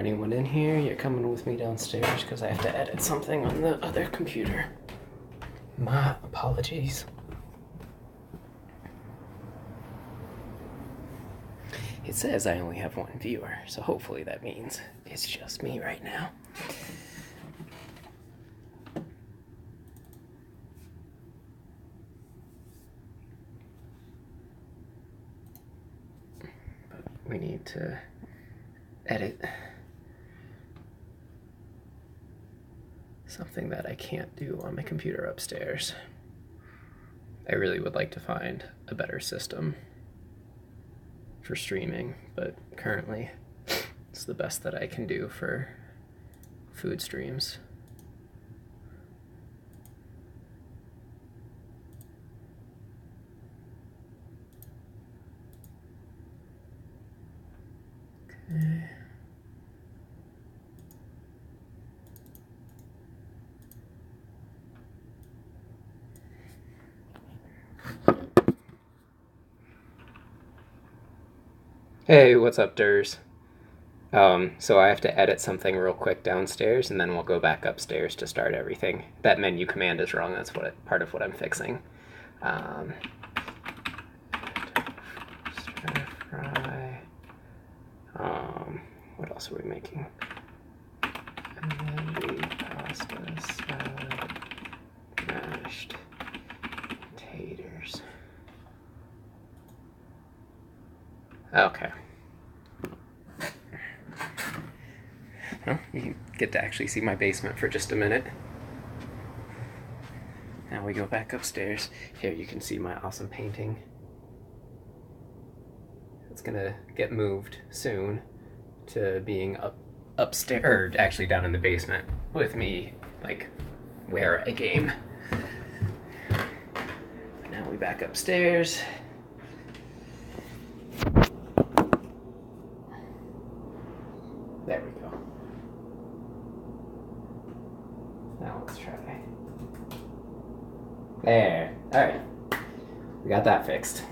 anyone in here, you're coming with me downstairs because I have to edit something on the other computer. My apologies. It says I only have one viewer, so hopefully that means it's just me right now. But we need to edit something that I can't do on my computer upstairs. I really would like to find a better system for streaming, but currently it's the best that I can do for food streams. Okay. Hey, what's up, Durs? So I have to edit something real quick downstairs, and then we'll go back upstairs to start everything. That menu command is wrong. That's part of what I'm fixing. Stir fry. What else are we making? And then the pasta salad, mashed taters. Okay. Well, you get to actually see my basement for just a minute. Now we go back upstairs. Here you can see my awesome painting. It's gonna get moved soon to being upstairs, or actually down in the basement with me, like where I game. But now we back upstairs. There we go. Now let's try. There. Alright. We got that fixed.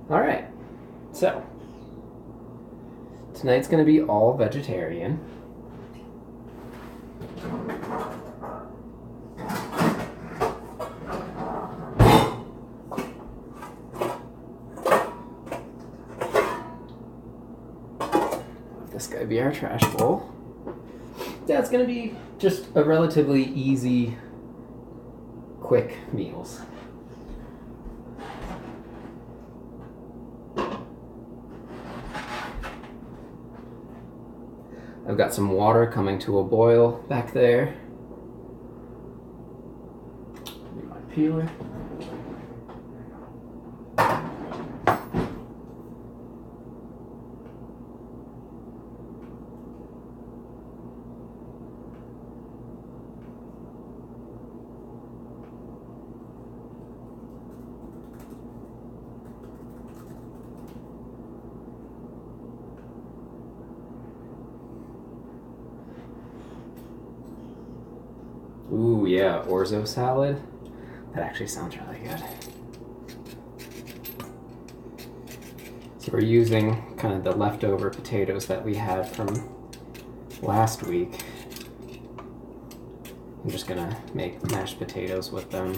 Alright. So, tonight's going to be all vegetarian. This guy be our trash bowl. Yeah, it's gonna be just a relatively easy, quick meals. I've got some water coming to a boil back there. My peeler. Ooh, yeah, orzo salad. That actually sounds really good. So we're using kind of the leftover potatoes that we had from last week. I'm just gonna make mashed potatoes with them.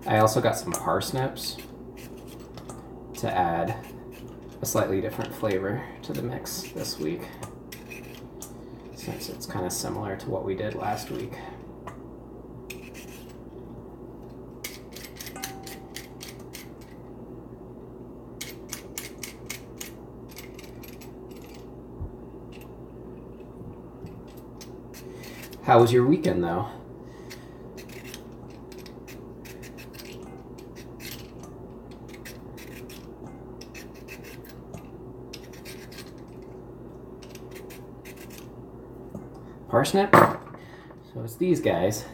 I also got some parsnips to add a slightly different flavor to the mix this week, since it's kind of similar to what we did last week. How was your weekend, though? Parsnip? So it's these guys.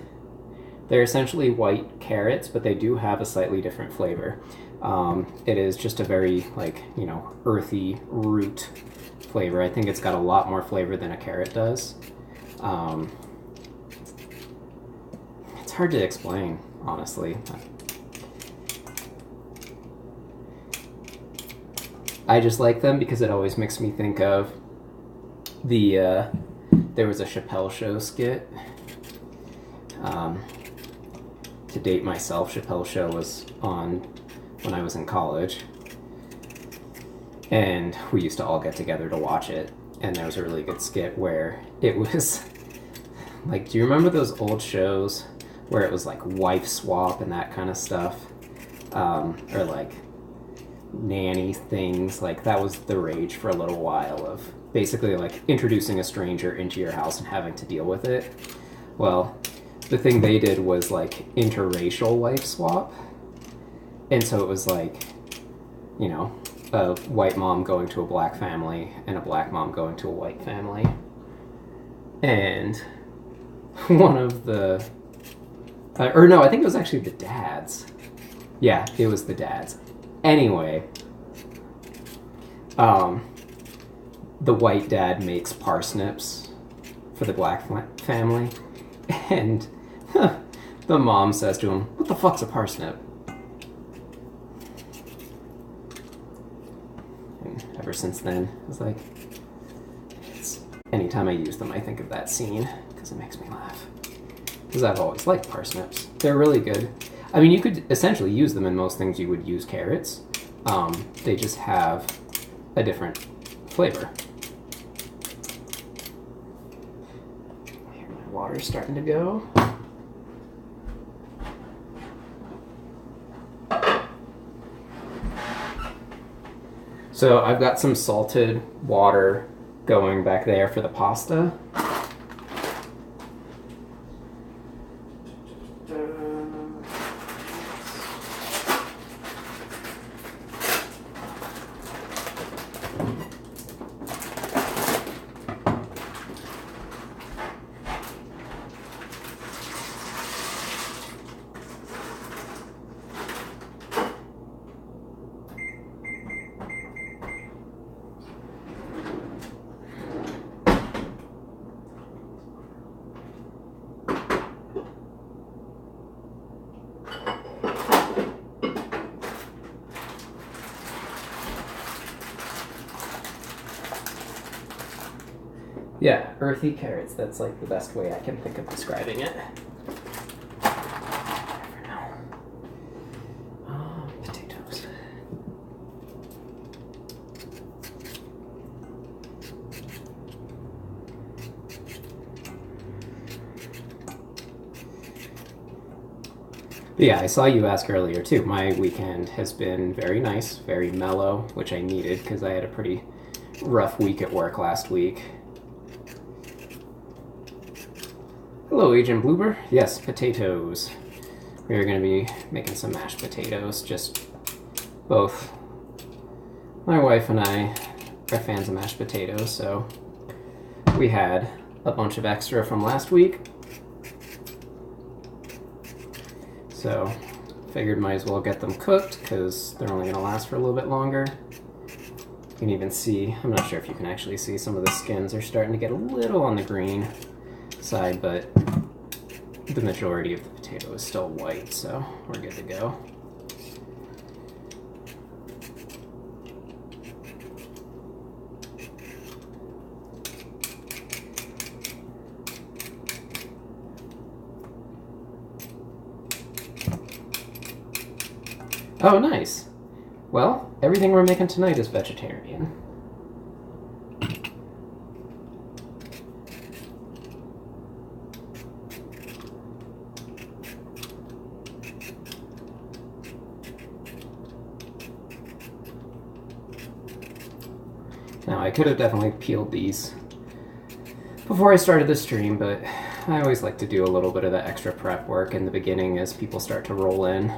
They're essentially white carrots, but they do have a slightly different flavor. It is just a very, earthy root flavor. I think it's got a lot more flavor than a carrot does. It's hard to explain, honestly. I just like them because it always makes me think of There was a Chappelle Show skit. To date myself, Chappelle Show was on when I was in college, and we used to all get together to watch it. And there was a really good skit where it was like, do you remember those old shows where it was like wife swap and that kind of stuff, or like nanny things? Like that was the rage for a little while, of basically like introducing a stranger into your house and having to deal with it. Well, the thing they did was like interracial wife swap. And so it was like, you know, a white mom going to a black family and a black mom going to a white family. And one of the, or no, I think it was actually the dads. Yeah, it was the dads. Anyway, the white dad makes parsnips for the black family, and the mom says to him, "What the fuck's a parsnip?" And ever since then, it's like, anytime I use them, I think of that scene, because it makes me laugh. Because I've always liked parsnips. They're really good. I mean, you could essentially use them in most things you would use carrots. They just have a different flavor. Here, my water's starting to go. So I've got some salted water going back there for the pasta. Yeah, earthy carrots. That's like the best way I can think of describing it. Never know. Potatoes. But yeah, I saw you ask earlier too. My weekend has been very nice, very mellow, which I needed because I had a pretty rough week at work last week. Hello, Agent Bloober. Yes, potatoes. We are going to be making some mashed potatoes. Just both my wife and I are fans of mashed potatoes, so we had a bunch of extra from last week. So figured might as well get them cooked because they're only going to last for a little bit longer. You can even see, I'm not sure if you can actually see, some of the skins are starting to get a little on the green side, but the majority of the potato is still white, so we're good to go. Oh, nice. Well, everything we're making tonight is vegetarian. Now, I could have definitely peeled these before I started the stream, but I always like to do a little bit of the extra prep work in the beginning as people start to roll in.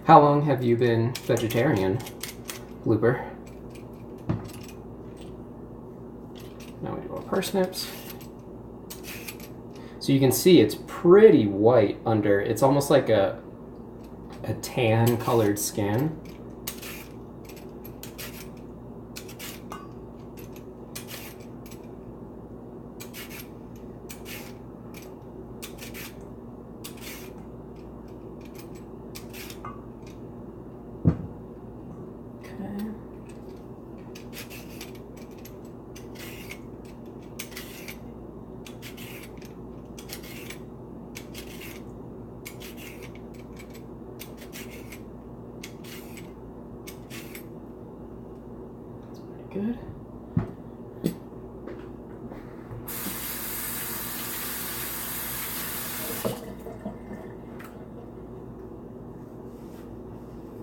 How long have you been vegetarian, Blooper? Now we do our parsnips. So you can see it's pretty white under. It's almost like a tan colored skin. good.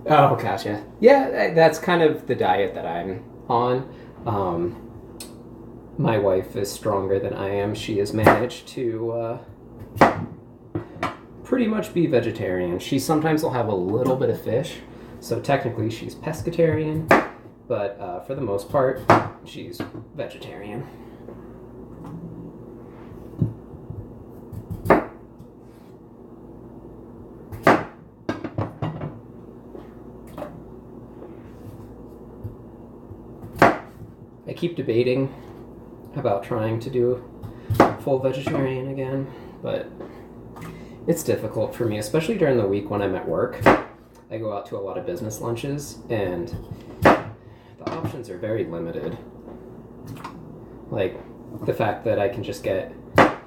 Oh, gotcha. Yeah, that's kind of the diet that I'm on. My wife is stronger than I am. She has managed to pretty much be vegetarian. She sometimes will have a little bit of fish, so technically she's pescatarian, but for the most part, she's vegetarian. I keep debating about trying to do full vegetarian again, but it's difficult for me, especially during the week when I'm at work. I go out to a lot of business lunches, and the options are very limited. Like the fact that I can just get,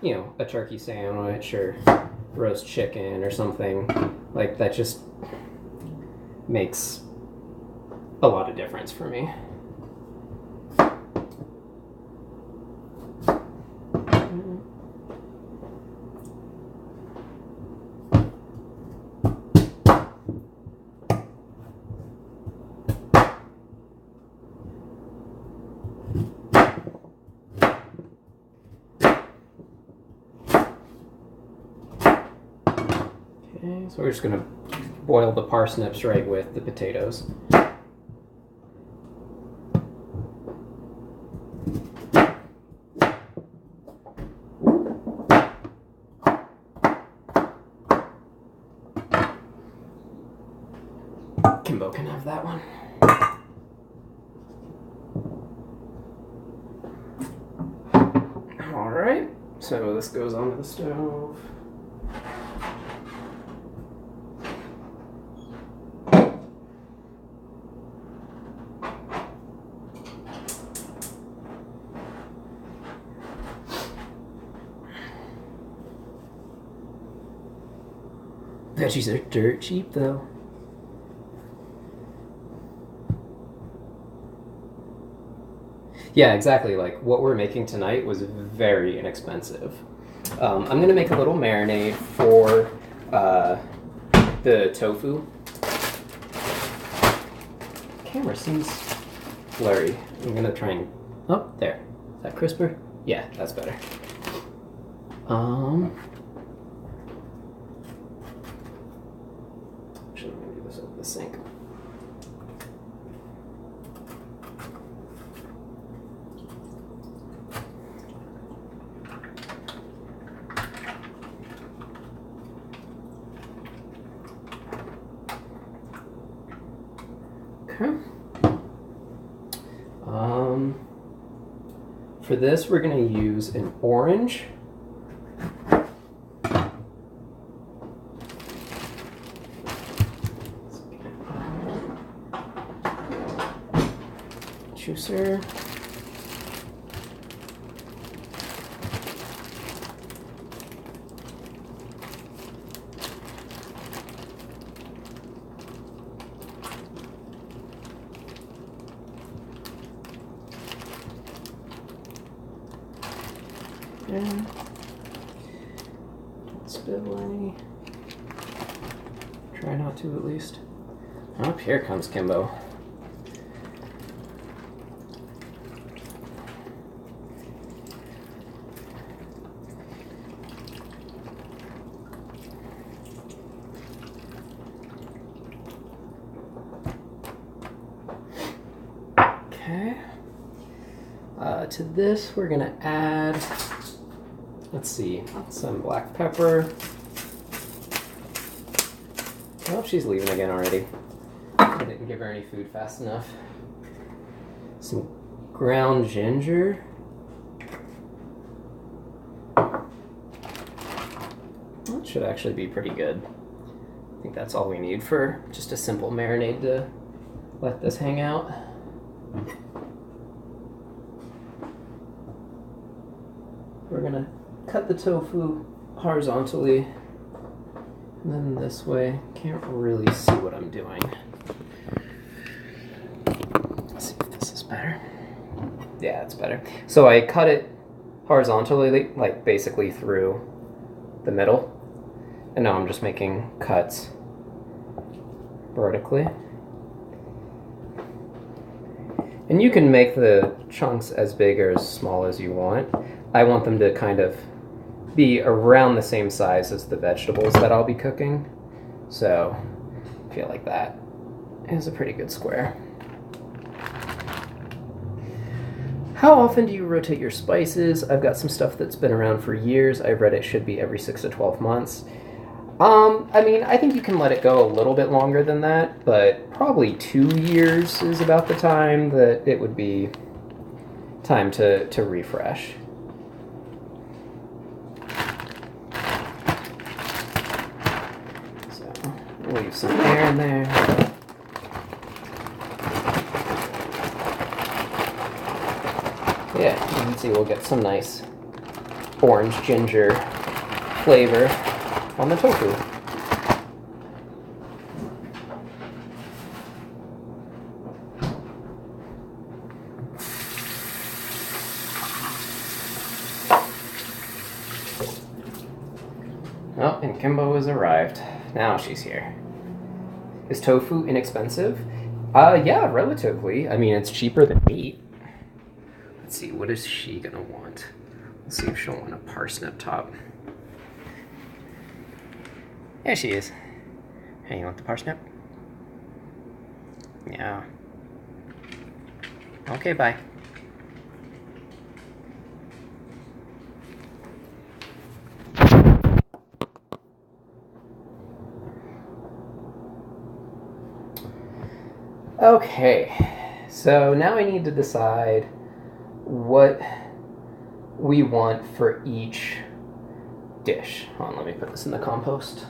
you know, a turkey sandwich or roast chicken or something, like that just makes a lot of difference for me. Okay, so we're just gonna boil the parsnips right with the potatoes. Kimbo can have that one. All right, so this goes onto the stove. Veggies are dirt cheap though. Yeah, exactly. Like what we're making tonight was very inexpensive. I'm gonna make a little marinade for the tofu. Camera seems blurry. I'm gonna try and oh, there. Is that crisper? Yeah, that's better. Actually, I'm gonna do this over the sink. Okay. For this, we're going to use an orange. Juicer. Don't spill any. Try not to, at least. Oh, here comes Kimbo. Okay. To this, we're gonna add, let's see, some black pepper. Oh, she's leaving again already. I didn't give her any food fast enough. Some ground ginger. That should actually be pretty good. I think that's all we need for just a simple marinade to let this hang out. We're gonna cut the tofu horizontally, and then this way. Can't really see what I'm doing. Let's see if this is better. Yeah, it's better. So I cut it horizontally, like basically through the middle. And now I'm just making cuts vertically. And you can make the chunks as big or as small as you want. I want them to kind of be around the same size as the vegetables that I'll be cooking. So I feel like that is a pretty good square. How often do you rotate your spices? I've got some stuff that's been around for years. I've read it should be every 6 to 12 months. I mean, I think you can let it go a little bit longer than that, but probably 2 years is about the time that it would be time to refresh. So, leave some air in there. Yeah, you can see we'll get some nice orange ginger flavor on the tofu. Oh, and Kimbo has arrived. Now she's here. Is tofu inexpensive? Yeah, relatively. I mean, it's cheaper than meat. Let's see, what is she gonna want? Let's see if she'll want a parsnip top. There she is. Hey, you want the parsnip? Yeah. Okay, bye. Okay, so now I need to decide what we want for each dish. Hold on, let me put this in the compost.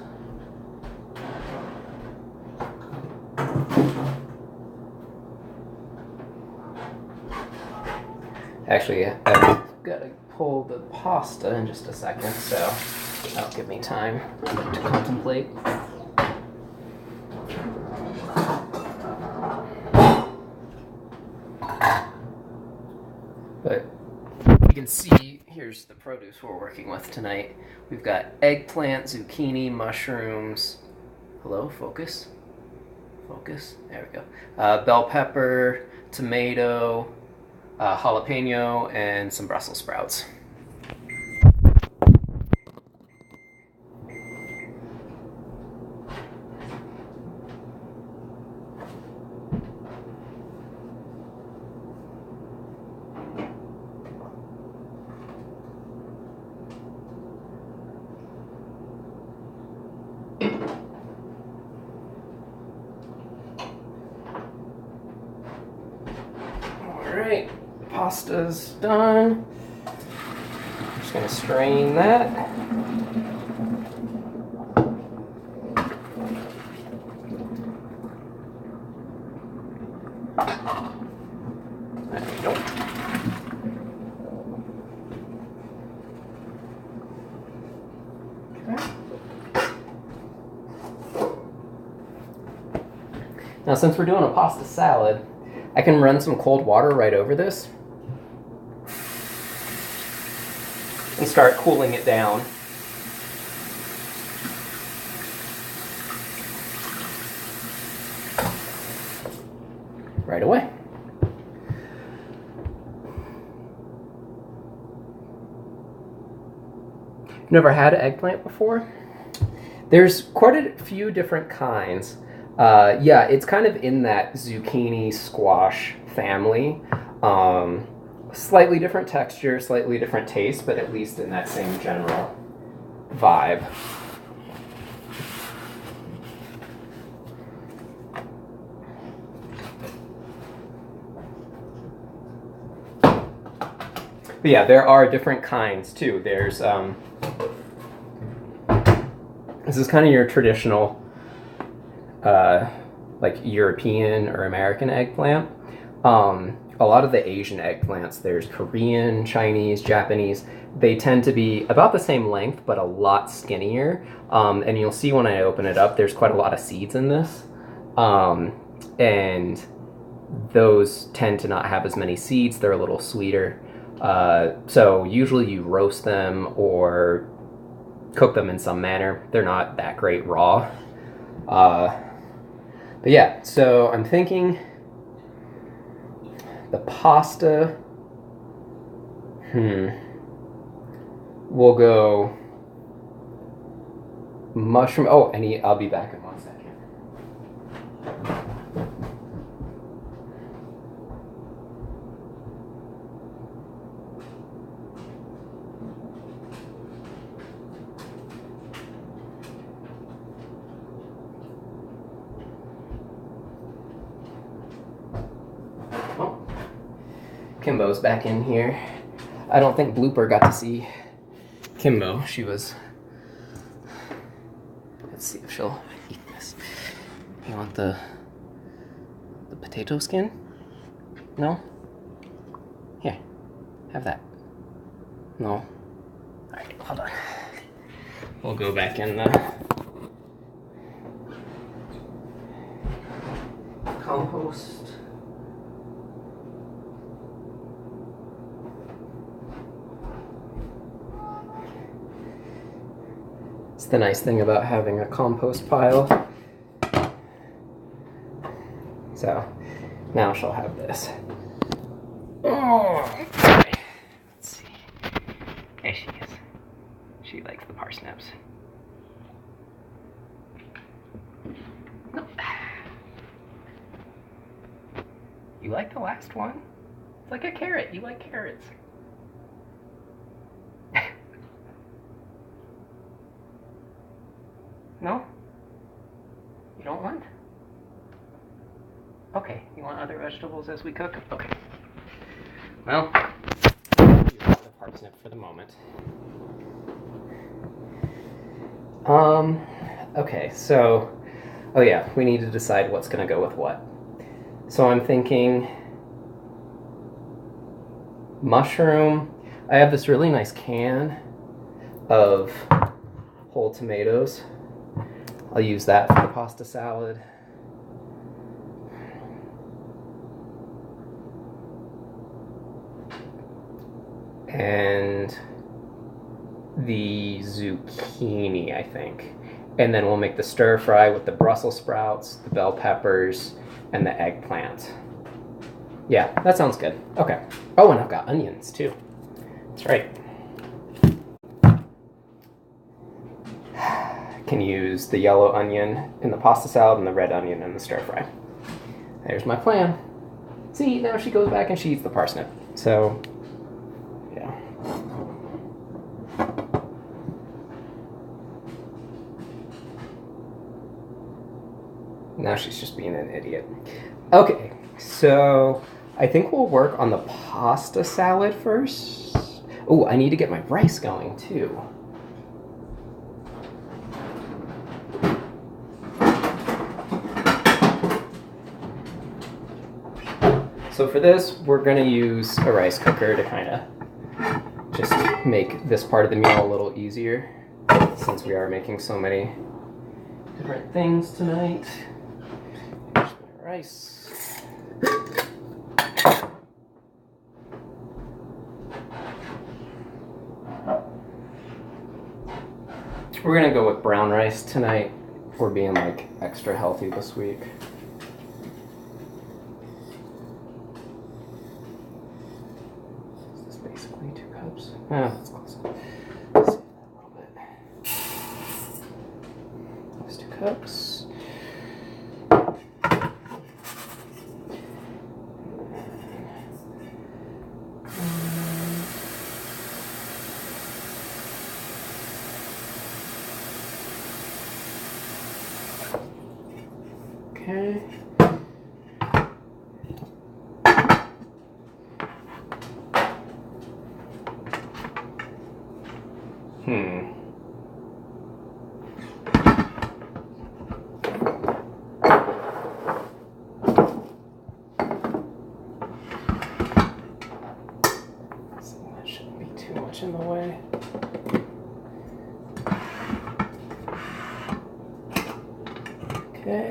Actually, I've got to pull the pasta in just a second, so that'll give me time to contemplate. But you can see, here's the produce we're working with tonight. We've got eggplant, zucchini, mushrooms. Hello, focus. Focus. There we go. Bell pepper, tomato, jalapeno, and some Brussels sprouts. Alright, pasta's done. I'm just gonna strain that. There we go. Okay. Now, since we're doing a pasta salad, I can run some cold water right over this and start cooling it down. Right away. Never had an eggplant before? There's quite a few different kinds. Yeah, it's kind of in that zucchini squash family. Slightly different texture, slightly different taste, but at least in that same general vibe. But yeah, there are different kinds too. There's this is kind of your traditional like European or American eggplant. A lot of the Asian eggplants, there's Korean, Chinese, Japanese, they tend to be about the same length but a lot skinnier. And you'll see when I open it up, there's quite a lot of seeds in this. And those tend to not have as many seeds. They're a little sweeter. So usually you roast them or cook them in some manner. They're not that great raw. But yeah, so I'm thinking the pasta, we'll go mushroom. Oh, I'll be back in 1 second. Kimbo's back in here. I don't think Blooper got to see Kimbo. She was... Let's see if she'll eat this. You want the potato skin? No? Here, have that. No? Alright, hold on. We'll go back in the compost. It's the nice thing about having a compost pile. So now she'll have this. Oh, okay. Let's see. There she is. She likes the parsnips. No. You like the last one? It's like a carrot. You like carrots. No? You don't want? Okay, you want other vegetables as we cook? Okay. Well, you have the parsnip for the moment. Okay, so, oh yeah, we need to decide what's gonna go with what. So I'm thinking mushroom. I have this really nice can of whole tomatoes. I'll use that for the pasta salad. And the zucchini, I think. And then we'll make the stir fry with the Brussels sprouts, the bell peppers, and the eggplant. Yeah, that sounds good. Okay. Oh, and I've got onions too. That's right. Can use the yellow onion in the pasta salad and the red onion in the stir fry. There's my plan. See, now she goes back and she eats the parsnip. So, yeah. Now she's just being an idiot. Okay, so I think we'll work on the pasta salad first. Oh, I need to get my rice going too. So for this, we're going to use a rice cooker to kind of just make this part of the meal a little easier, since we are making so many different things tonight. Here's my rice. We're going to go with brown rice tonight. We're being like extra healthy this week. Basically 2 cups. Ah, that's close. Let's save that a little bit. Those 2 cups. Okay. That shouldn't be too much in the way. Okay.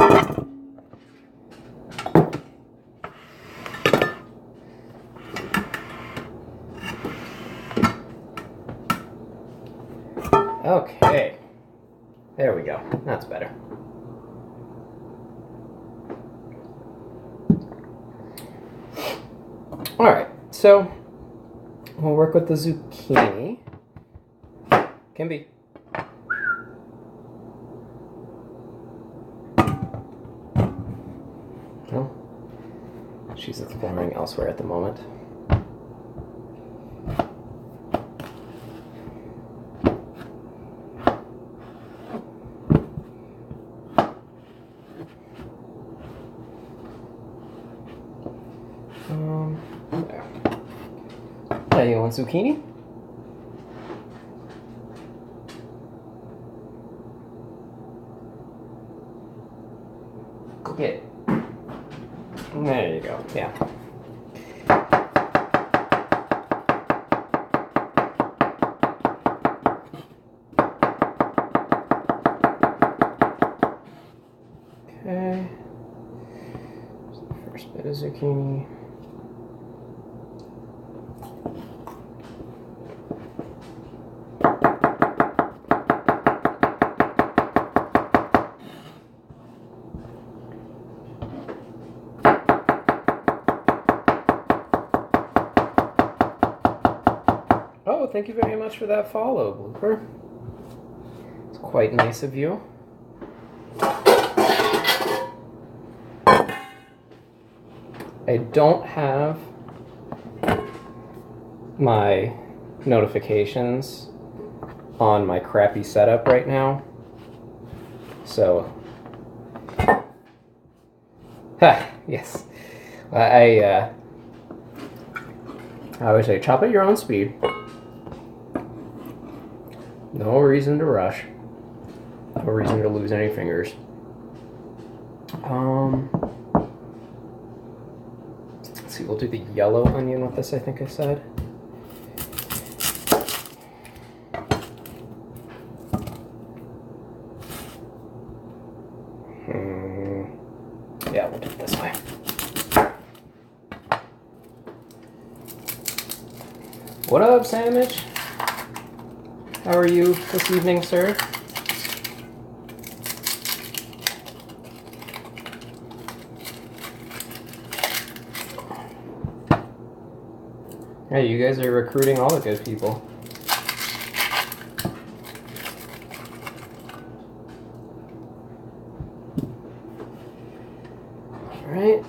Okay. There we go. That's better. All right, so we'll work with the zucchini. Kimby. No, she's exploring elsewhere at the moment. There. You want zucchini? Get it. There you go. Yeah. Okay. First bit of zucchini. Oh, thank you very much for that follow, Blooper. It's quite nice of you. I don't have my notifications on my crappy setup right now, so yes, I would say chop at your own speed. No reason to rush. No reason to lose any fingers. Let's see, we'll do the yellow onion with this, I think I said. Yeah, we'll do it this way. What up, Sandwich? How are you this evening, sir? Hey, you guys are recruiting all the good people. All right.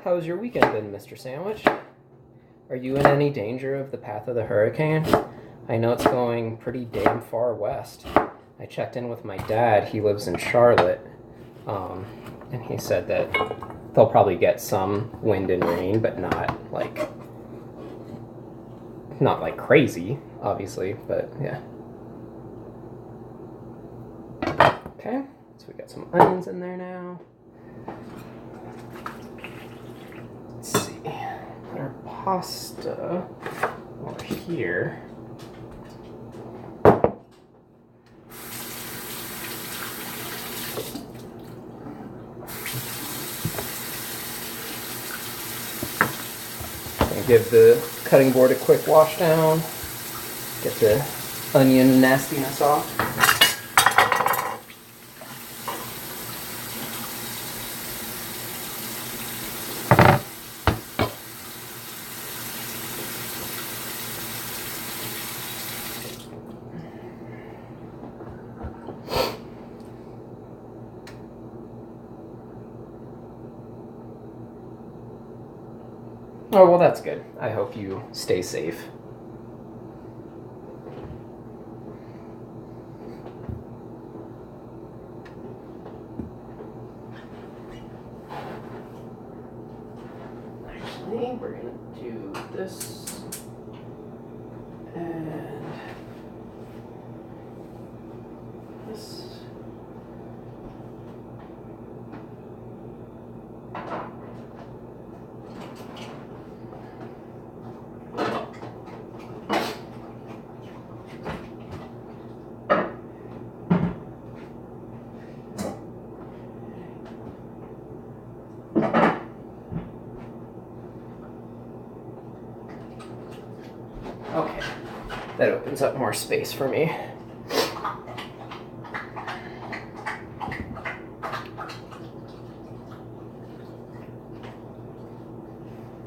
How's your weekend been, Mr. Sandwich? Are you in any danger of the path of the hurricane? I know it's going pretty damn far west. I checked in with my dad. He lives in Charlotte. And he said that they'll probably get some wind and rain, but not like crazy, obviously, but yeah. Okay, so we got some onions in there now. Let's see. Put our pasta over here. And give the cutting board a quick wash down. Get the onion nastiness off. Oh, well, that's good. I hope you stay safe. Actually, we're going to do this and this. That opens up more space for me.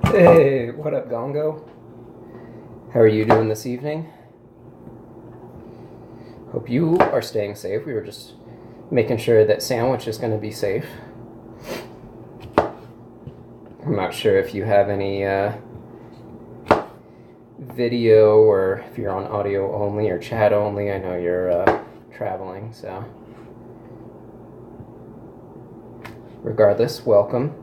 Hey, what up, Gongo? How are you doing this evening? Hope you are staying safe. We were just making sure that Sandwich is going to be safe. I'm not sure if you have any video or if you're on audio only or chat only. I know you're traveling, so regardless, welcome.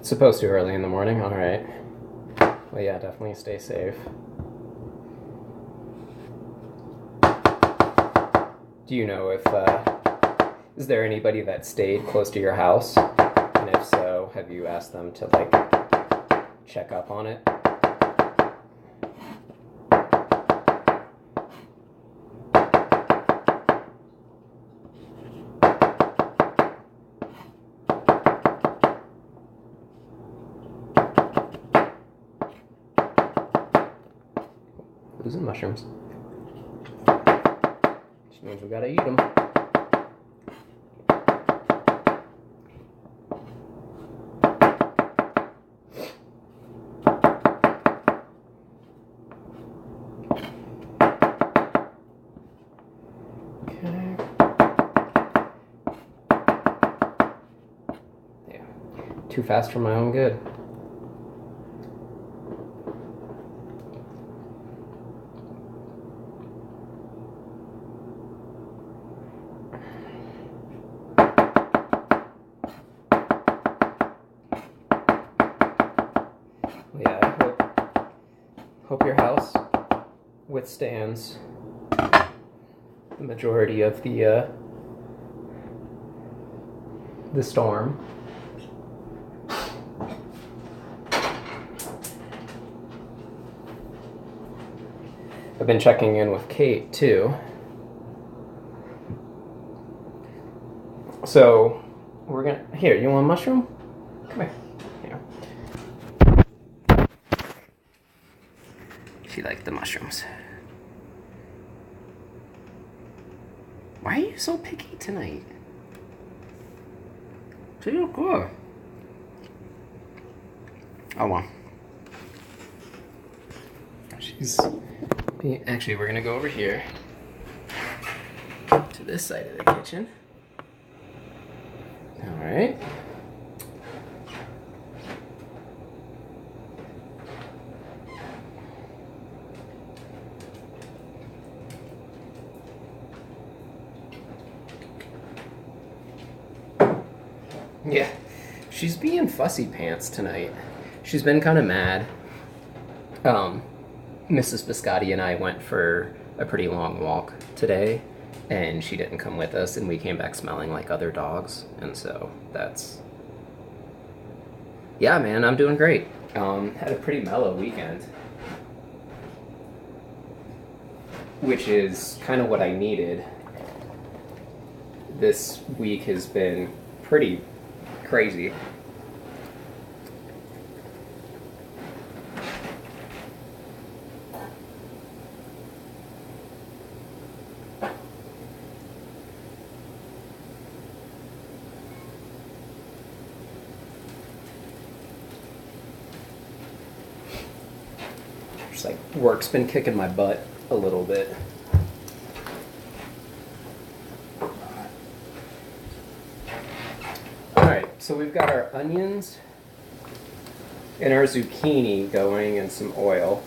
Supposed to early in the morning, alright. Well, yeah, definitely stay safe. Do you know if, is there anybody that stayed close to your house? And if so, have you asked them to, like, check up on it? Losing mushrooms. Which means we gotta eat them. Okay. Yeah. Too fast for my own good. Yeah, I hope your house withstands the majority of the storm. I've been checking in with Kate too. So we're gonna, here, you want a mushroom? Come here. She liked the mushrooms. Why are you so picky tonight? So you're good. Oh well. She's... Actually, we're gonna go over here to this side of the kitchen. Alright. Yeah, she's being fussy pants tonight. She's been kind of mad. Mrs. Biscotti and I went for a pretty long walk today, and she didn't come with us, and we came back smelling like other dogs, and so that's... Yeah, man, I'm doing great. Had a pretty mellow weekend, which is kind of what I needed. This week has been pretty crazy. Just like work's been kicking my butt a little bit. So we've got our onions and our zucchini going in some oil.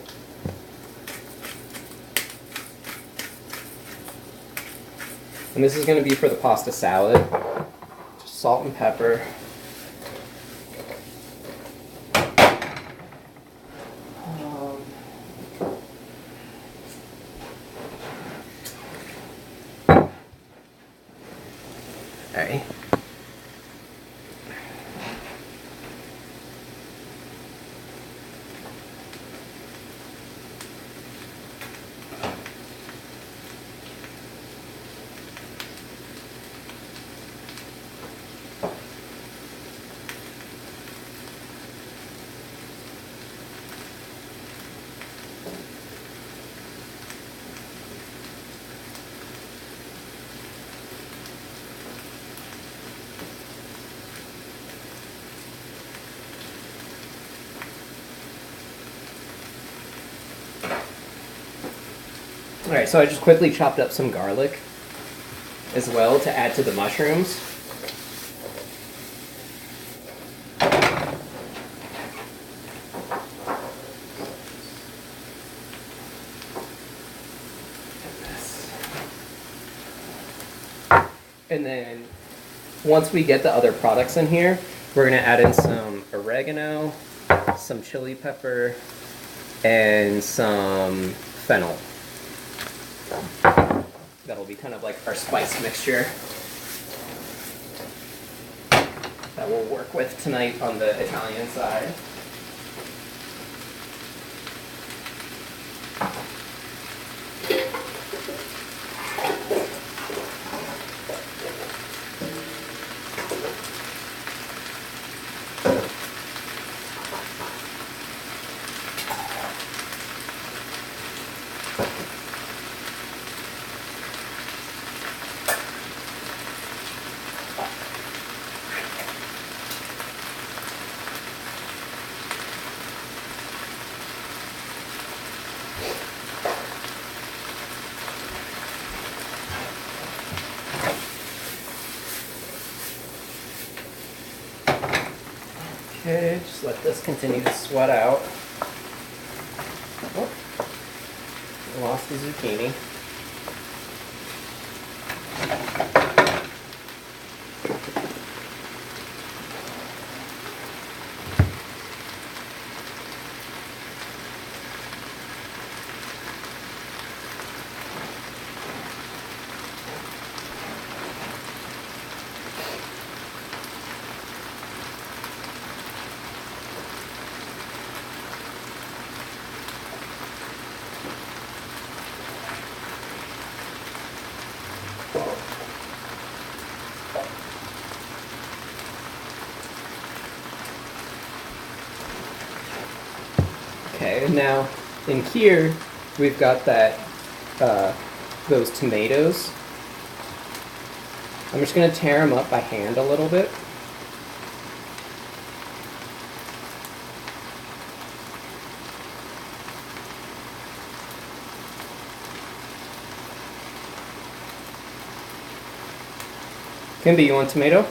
And this is going to be for the pasta salad. Just salt and pepper. All right, so I just quickly chopped up some garlic as well to add to the mushrooms. And then once we get the other products in here, we're going to add in some oregano, some chili pepper, and some fennel. That'll be kind of like our spice mixture that we'll work with tonight on the Italian side. Okay, just let this continue to sweat out. Oh, lost the zucchini. Okay, now in here we've got that those tomatoes. I'm just going to tear them up by hand a little bit. Kimby, you want tomato?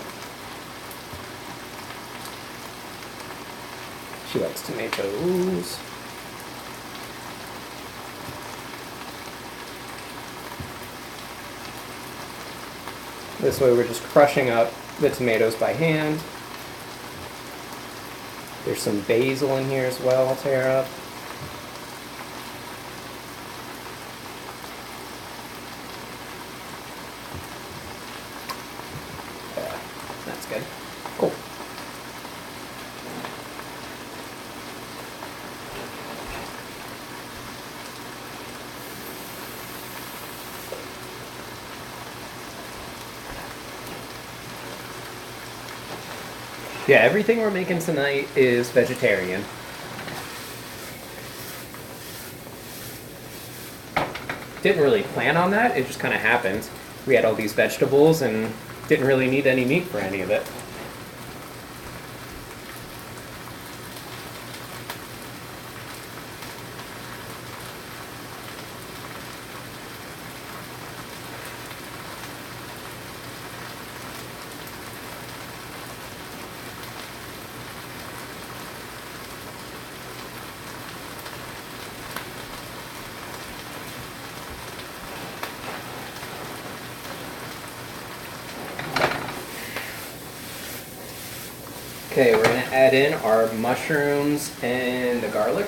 She likes tomatoes. This way we're just crushing up the tomatoes by hand. There's some basil in here as well, I'll tear up. Yeah, that's good. Cool. Yeah, everything we're making tonight is vegetarian. Didn't really plan on that, it just kind of happened. We had all these vegetables and didn't really need any meat for any of it. Okay, we're going to add in our mushrooms and the garlic.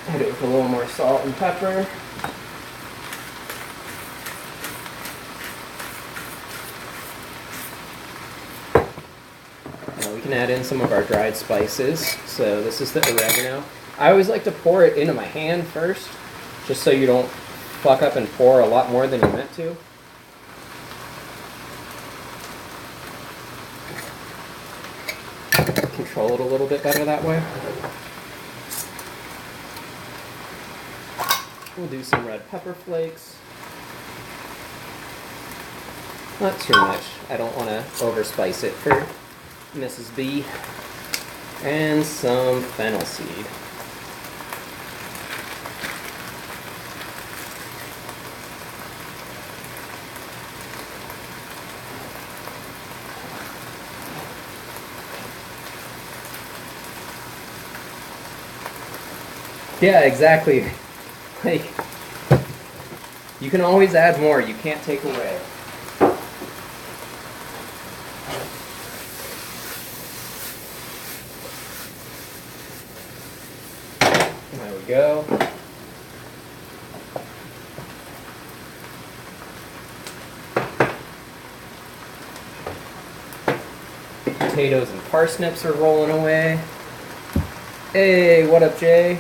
Add it with a little more salt and pepper. We can add in some of our dried spices. So this is the oregano. I always like to pour it into my hand first, just so you don't fuck up and pour a lot more than you meant to. Control it a little bit better that way. We'll do some red pepper flakes. Not too much. I don't want to overspice it for Mrs. B. And some fennel seed. Yeah, exactly. Like, you can always add more, you can't take away. There we go. Potatoes and parsnips are rolling away. Hey, what up, Jay?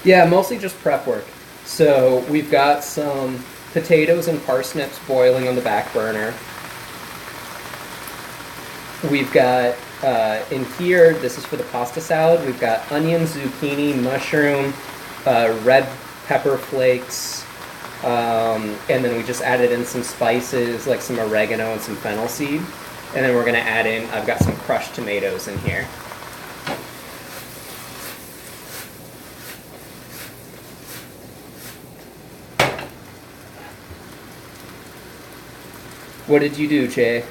Yeah, mostly just prep work. So we've got some potatoes and parsnips boiling on the back burner. We've got, in here, this is for the pasta salad, we've got onion, zucchini, mushroom, red pepper flakes, and then we just added in some spices like some oregano and some fennel seed. And then we're gonna add in, I've got some crushed tomatoes in here. What did you do, Che?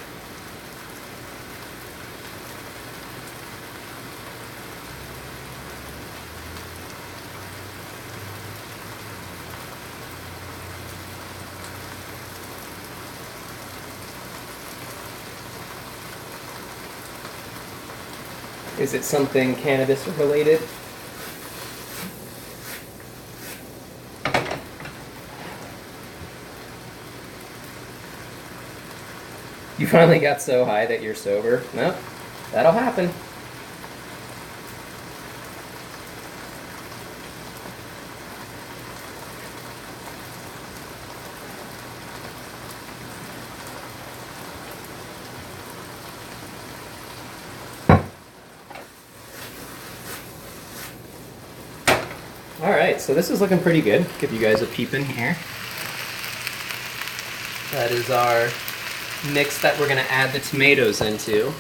Is it something cannabis related? You finally got so high that you're sober? No, that'll happen. All right, so this is looking pretty good. Give you guys a peep in here. That is our mix that we're gonna add the tomatoes into.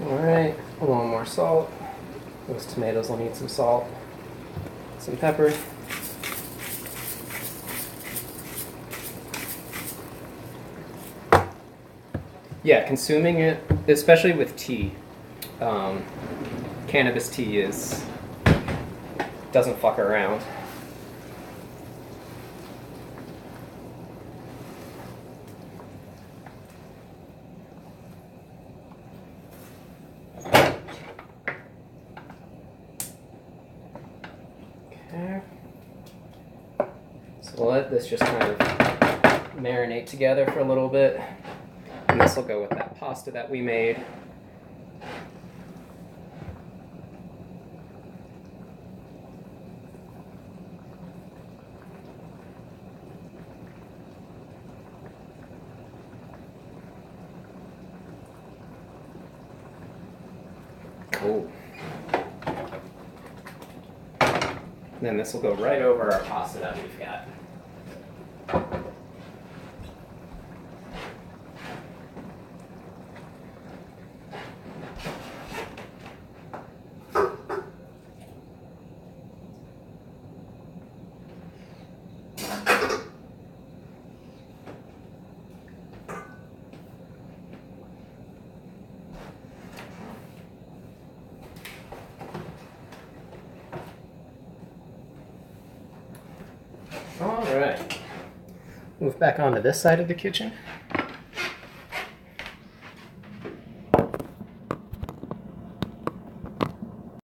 Alright, a little more salt. Those tomatoes will need some salt. Some pepper. Yeah, consuming it, especially with tea. Cannabis tea doesn't fuck around. Okay. So we'll let this just kind of marinate together for a little bit. And this will go with that pasta that we made. Cool. Then this will go right over our pasta that we've got. All move back onto this side of the kitchen.